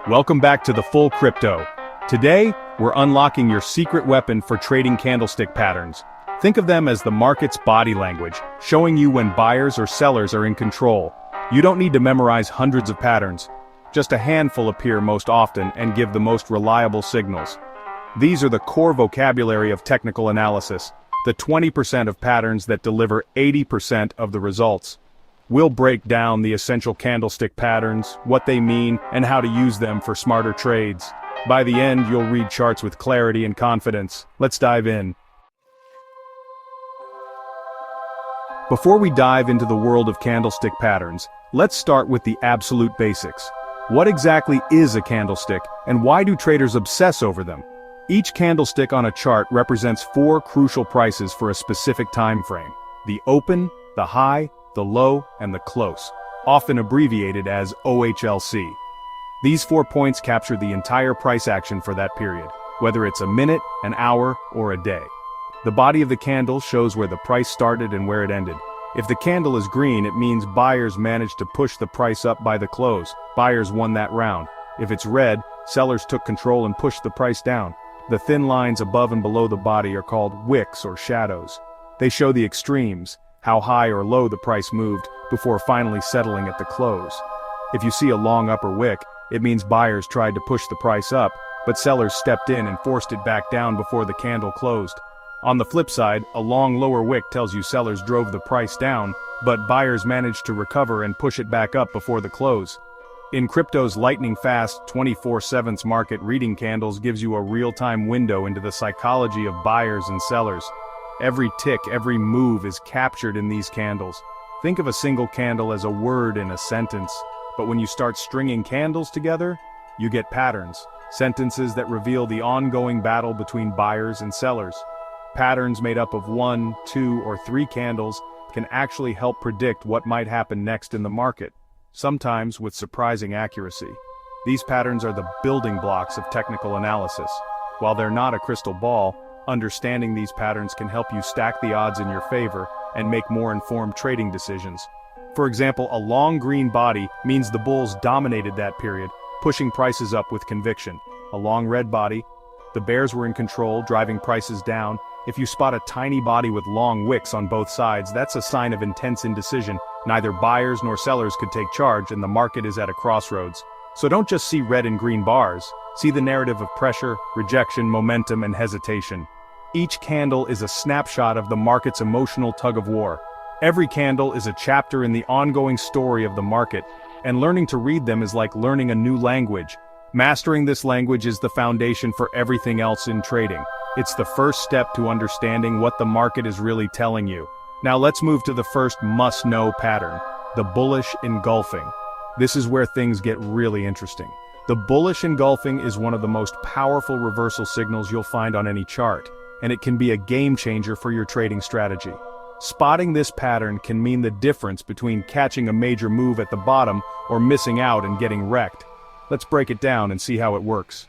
Welcome back to the Full Crypto. Today, we're unlocking your secret weapon for trading candlestick patterns. Think of them as the market's body language, showing you when buyers or sellers are in control. You don't need to memorize hundreds of patterns. Just a handful appear most often and give the most reliable signals. These are the core vocabulary of technical analysis, the 20% of patterns that deliver 80% of the results. We'll break down the essential candlestick patterns, what they mean, and how to use them for smarter trades. By the end, you'll read charts with clarity and confidence. Let's dive in. Before we dive into the world of candlestick patterns, let's start with the absolute basics. What exactly is a candlestick, and why do traders obsess over them? Each candlestick on a chart represents 4 crucial prices for a specific time frame: the open, the high, the low, and the close, often abbreviated as OHLC. These 4 points capture the entire price action for that period, whether it's a minute, an hour, or a day. The body of the candle shows where the price started and where it ended. If the candle is green, it means buyers managed to push the price up by the close. Buyers won that round. If it's red, sellers took control and pushed the price down. The thin lines above and below the body are called wicks or shadows. They show the extremes, how high or low the price moved, before finally settling at the close. If you see a long upper wick, it means buyers tried to push the price up, but sellers stepped in and forced it back down before the candle closed. On the flip side, a long lower wick tells you sellers drove the price down, but buyers managed to recover and push it back up before the close. In crypto's lightning-fast 24/7 market, reading candles gives you a real-time window into the psychology of buyers and sellers. Every tick, every move is captured in these candles. Think of a single candle as a word in a sentence, but when you start stringing candles together, you get patterns, sentences that reveal the ongoing battle between buyers and sellers. Patterns made up of 1, 2, or 3 candles can actually help predict what might happen next in the market, sometimes with surprising accuracy. These patterns are the building blocks of technical analysis. While they're not a crystal ball, understanding these patterns can help you stack the odds in your favor and make more informed trading decisions. For example, a long green body means the bulls dominated that period, pushing prices up with conviction. A long red body, the bears were in control, driving prices down. If you spot a tiny body with long wicks on both sides, that's a sign of intense indecision. Neither buyers nor sellers could take charge, and the market is at a crossroads. So don't just see red and green bars. See the narrative of pressure, rejection, momentum, and hesitation. Each candle is a snapshot of the market's emotional tug-of-war. Every candle is a chapter in the ongoing story of the market, and learning to read them is like learning a new language. Mastering this language is the foundation for everything else in trading. It's the first step to understanding what the market is really telling you. Now let's move to the first must-know pattern, the bullish engulfing. This is where things get really interesting. The bullish engulfing is one of the most powerful reversal signals you'll find on any chart, and it can be a game changer for your trading strategy. Spotting this pattern can mean the difference between catching a major move at the bottom or missing out and getting wrecked. Let's break it down and see how it works.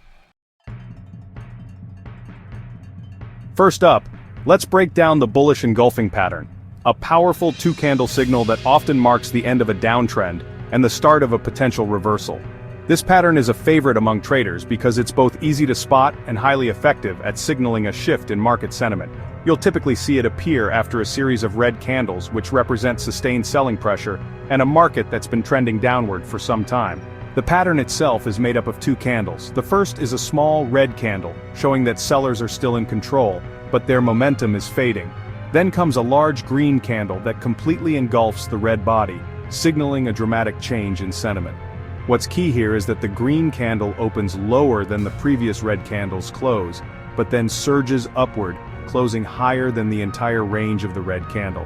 First up, let's break down the bullish engulfing pattern, a powerful 2-candle signal that often marks the end of a downtrend and the start of a potential reversal. This pattern is a favorite among traders because it's both easy to spot and highly effective at signaling a shift in market sentiment. You'll typically see it appear after a series of red candles, which represent sustained selling pressure, and a market that's been trending downward for some time. The pattern itself is made up of 2 candles. The first is a small red candle, showing that sellers are still in control, but their momentum is fading. Then comes a large green candle that completely engulfs the red body, signaling a dramatic change in sentiment. What's key here is that the green candle opens lower than the previous red candle's close, but then surges upward, closing higher than the entire range of the red candle.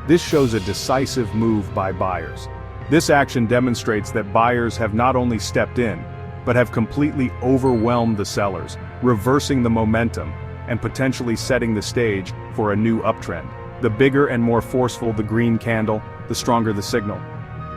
This shows a decisive move by buyers. This action demonstrates that buyers have not only stepped in, but have completely overwhelmed the sellers, reversing the momentum, and potentially setting the stage for a new uptrend. The bigger and more forceful the green candle, the stronger the signal.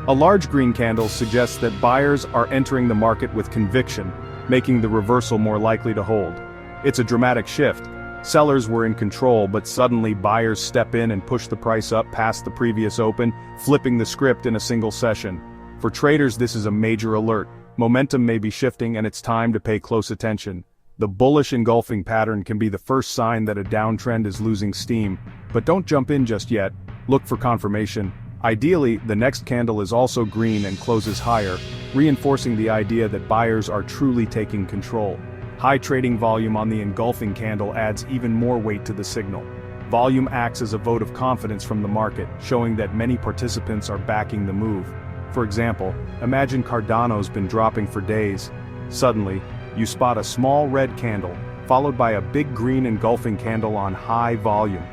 A large green candle suggests that buyers are entering the market with conviction, making the reversal more likely to hold. It's a dramatic shift. Sellers were in control, but suddenly buyers step in and push the price up past the previous open, flipping the script in a single session. For traders, this is a major alert. momentum may be shifting and it's time to pay close attention. The bullish engulfing pattern can be the first sign that a downtrend is losing steam, but don't jump in just yet. Look for confirmation. Ideally, the next candle is also green and closes higher, reinforcing the idea that buyers are truly taking control. High trading volume on the engulfing candle adds even more weight to the signal. Volume acts as a vote of confidence from the market, showing that many participants are backing the move. For example, imagine Cardano's been dropping for days. Suddenly, you spot a small red candle, followed by a big green engulfing candle on high volume.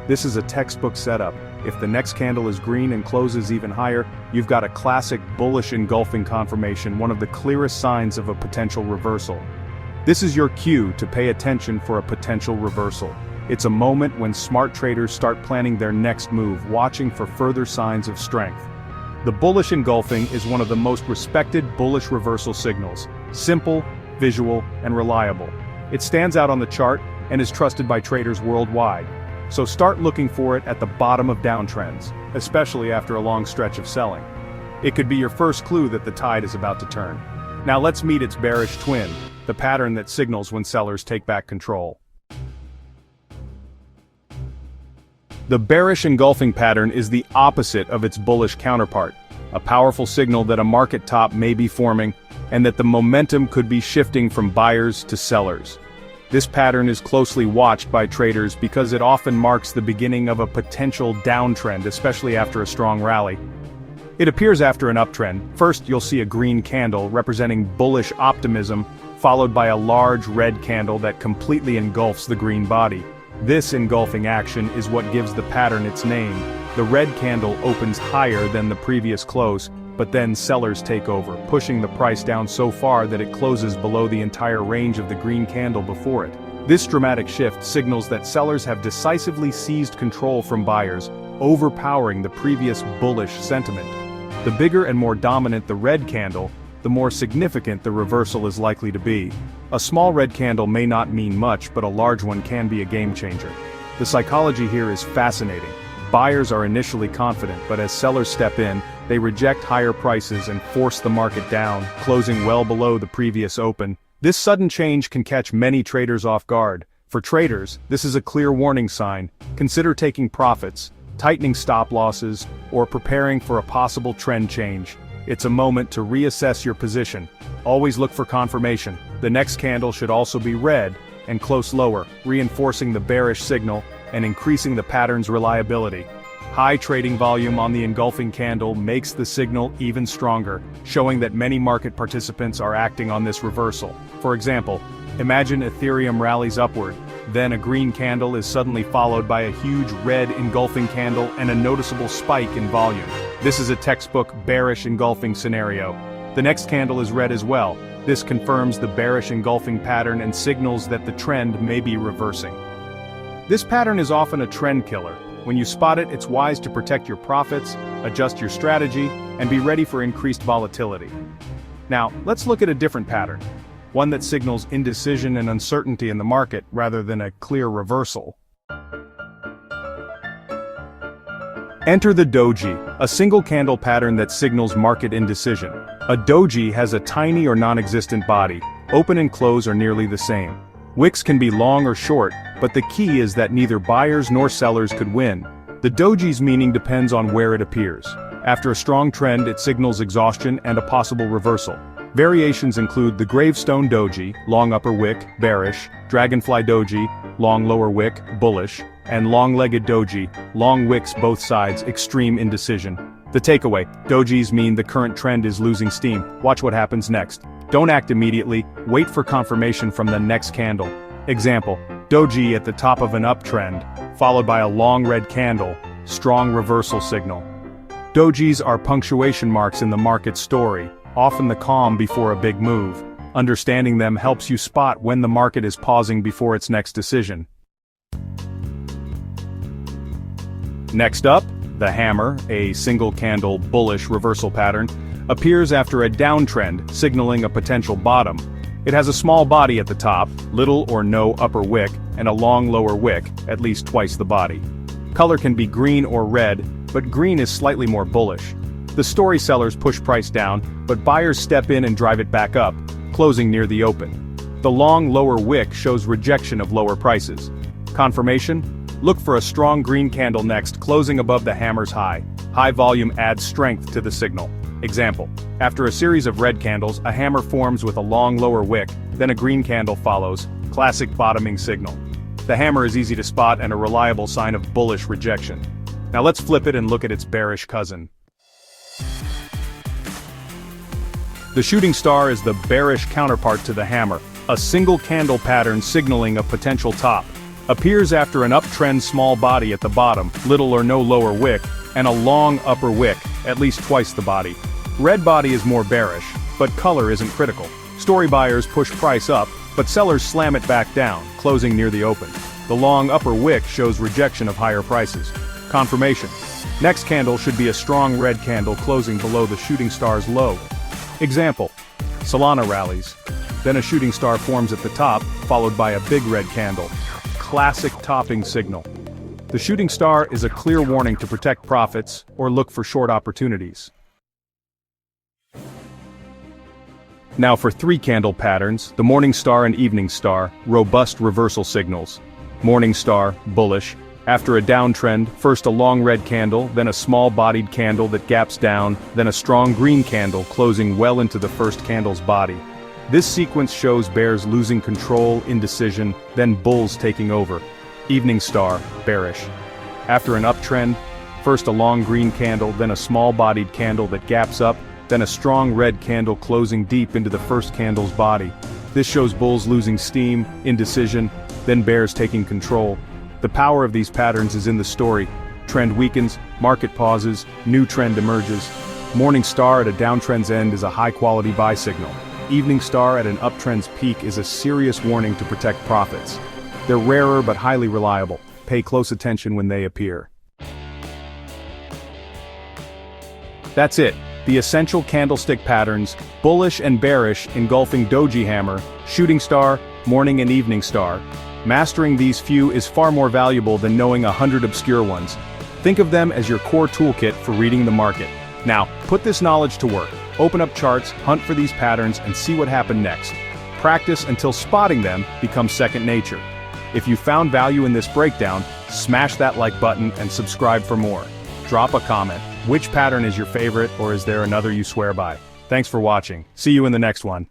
This is a textbook setup. If the next candle is green and closes even higher, you've got a classic bullish engulfing confirmation, one of the clearest signs of a potential reversal. This is your cue to pay attention for a potential reversal. It's a moment when smart traders start planning their next move, watching for further signs of strength. The bullish engulfing is one of the most respected bullish reversal signals. Simple, visual, and reliable. It stands out on the chart and is trusted by traders worldwide. So start looking for it at the bottom of downtrends, especially after a long stretch of selling. It could be your first clue that the tide is about to turn. Now let's meet its bearish twin, the pattern that signals when sellers take back control. The bearish engulfing pattern is the opposite of its bullish counterpart, a powerful signal that a market top may be forming and that the momentum could be shifting from buyers to sellers. This pattern is closely watched by traders because it often marks the beginning of a potential downtrend, especially after a strong rally. It appears after an uptrend. First, you'll see a green candle representing bullish optimism, followed by a large red candle that completely engulfs the green body. This engulfing action is what gives the pattern its name. The red candle opens higher than the previous close, but then sellers take over, pushing the price down so far that it closes below the entire range of the green candle before it. This dramatic shift signals that sellers have decisively seized control from buyers, overpowering the previous bullish sentiment. The bigger and more dominant the red candle, the more significant the reversal is likely to be. A small red candle may not mean much, but a large one can be a game changer. The psychology here is fascinating. Buyers are initially confident, but as sellers step in, they reject higher prices and force the market down, closing well below the previous open. This sudden change can catch many traders off guard. For traders, this is a clear warning sign. Consider taking profits, tightening stop losses, or preparing for a possible trend change. It's a moment to reassess your position. Always look for confirmation. The next candle should also be red and close lower, reinforcing the bearish signal and increasing the pattern's reliability. High trading volume on the engulfing candle makes the signal even stronger, showing that many market participants are acting on this reversal. For example, imagine Ethereum rallies upward, then a green candle is suddenly followed by a huge red engulfing candle and a noticeable spike in volume. This is a textbook bearish engulfing scenario. The next candle is red as well. This confirms the bearish engulfing pattern and signals that the trend may be reversing. This pattern is often a trend killer. When you spot it, it's wise to protect your profits, adjust your strategy, and be ready for increased volatility. Now, let's look at a different pattern, one that signals indecision and uncertainty in the market rather than a clear reversal. Enter the doji, a single candle pattern that signals market indecision. A doji has a tiny or non-existent body. Open and close are nearly the same. Wicks can be long or short, but the key is that neither buyers nor sellers could win. The doji's meaning depends on where it appears. After a strong trend, it signals exhaustion and a possible reversal. Variations include the gravestone doji, long upper wick, bearish, dragonfly doji, long lower wick, bullish, and long-legged doji, long wicks both sides, extreme indecision. The takeaway: dojis mean the current trend is losing steam. Watch what happens next. Don't act immediately, wait for confirmation from the next candle. Example: doji at the top of an uptrend, followed by a long red candle, strong reversal signal. Dojis are punctuation marks in the market story, often the calm before a big move. Understanding them helps you spot when the market is pausing before its next decision. Next up, the hammer, a single candle bullish reversal pattern, appears after a downtrend, signaling a potential bottom. It has a small body at the top, little or no upper wick, and a long lower wick, at least twice the body. Color can be green or red, but green is slightly more bullish. The story sellers push price down, but buyers step in and drive it back up, closing near the open. The long lower wick shows rejection of lower prices. Confirmation? Look for a strong green candle next, closing above the hammer's high. High volume adds strength to the signal. Example: after a series of red candles, a hammer forms with a long lower wick, then a green candle follows. Classic bottoming signal. The hammer is easy to spot and a reliable sign of bullish rejection. Now let's flip it and look at its bearish cousin. The shooting star is the bearish counterpart to the hammer, a single candle pattern signaling a potential top. Appears after an uptrend small body at the bottom, little or no lower wick, and a long upper wick, at least twice the body. Red body is more bearish, but color isn't critical. Story buyers push price up, but sellers slam it back down, closing near the open. The long upper wick shows rejection of higher prices. Confirmation. Next candle should be a strong red candle closing below the shooting star's low. Example: Solana rallies. Then a shooting star forms at the top, followed by a big red candle. Classic topping signal. The shooting star is a clear warning to protect profits or look for short opportunities. Now for 3 candle patterns, the morning star and evening star, robust reversal signals. Morning star, bullish. After a downtrend, first a long red candle, then a small-bodied candle that gaps down, then a strong green candle closing well into the first candle's body. This sequence shows bears losing control, indecision, then bulls taking over. Evening star, bearish. After an uptrend, first a long green candle, then a small-bodied candle that gaps up, then a strong red candle closing deep into the first candle's body. This shows bulls losing steam, indecision, then bears taking control. The power of these patterns is in the story. Trend weakens, market pauses, new trend emerges. Morning star at a downtrend's end is a high-quality buy signal. Evening star at an uptrend's peak is a serious warning to protect profits. They're rarer but highly reliable. Pay close attention when they appear. That's it. The essential candlestick patterns, bullish and bearish engulfing doji hammer, shooting star, morning and evening star. Mastering these few is far more valuable than knowing 100 obscure ones. Think of them as your core toolkit for reading the market. Now, put this knowledge to work. Open up charts, hunt for these patterns, and see what happened next. Practice until spotting them becomes second nature. If you found value in this breakdown, smash that like button and subscribe for more. Drop a comment. Which pattern is your favorite, or is there another you swear by? Thanks for watching. See you in the next one.